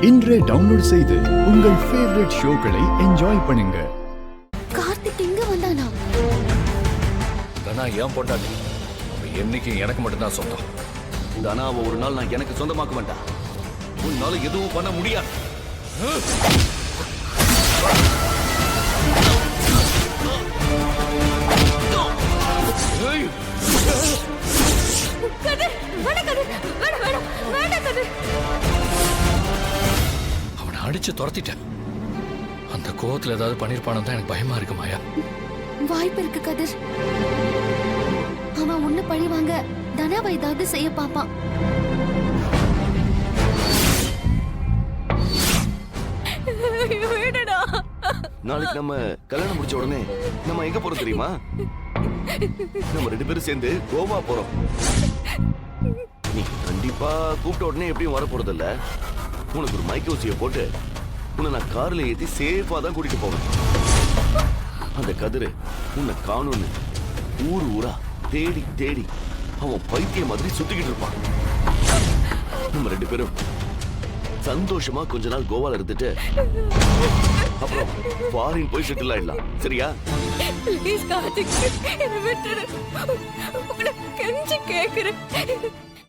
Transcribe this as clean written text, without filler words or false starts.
இன்றே டவுன்லோட் செய்து உங்கள் ஃபேவரட் ஷோக்களை என்ஜாய் பண்ணுங்க. கார்த்திக் இங்க வந்தானா? தனா ஏன் பொண்டாட்டி? என்னைக்கு எனக்கு மட்டும்தான் சொந்தம். தனாவை ஒரு நாள் நான் எனக்கு சொந்தமாக்க வேண்டாம். உன்னால எதுவும் பண்ண முடியாது. அவனை அடிச்சு துரத்திட்டேன். அந்த கோவத்துல ஏதாவது பண்ணிருப்பானு தான் எனக்கு பயமா இருக்கு மாயா. வாய்ப்பு இருக்கு கதிர். அவன் உன்னை பழி வாங்க தனாவை ஏதாவது செய்ய பாப்பான். நாளைக்கு நம்ம கல்யாணம் முடிச்ச உடனே நம்ம எங்க போறோம் தெரியுமா? நம்ம 2 பேரும் சேர்ந்து கோவா போறோம். நீ கண்டிப்பா கூப்பிட்ட உடனே எப்படியும் வர போறது இல்ல. உனக்கு ஒரு மைக் ஊசியை போட்டு உன்னை நான் கார்ல ஏத்தி சேஃபா தான் கூட்டிட்டு போவேன். அந்த கதிரு உன்னை காணும்னு ஊர் ஊரா தேடி தேடி அவன் பைத்திய மாதிரி சுத்திக்கிட்டு இருப்பான். நம்ம 2 பேரும் சந்தோஷமா கொஞ்ச நாள் கோவால இருந்துட்டு அப்புறம் ஃபாரின் போய் செட்டில் ஆயிடலாம். சரியா? ப்ளீஸ் கார்த்திக், என்ன விட்டுடு. உன்னை கெஞ்சி கேக்குறேன்.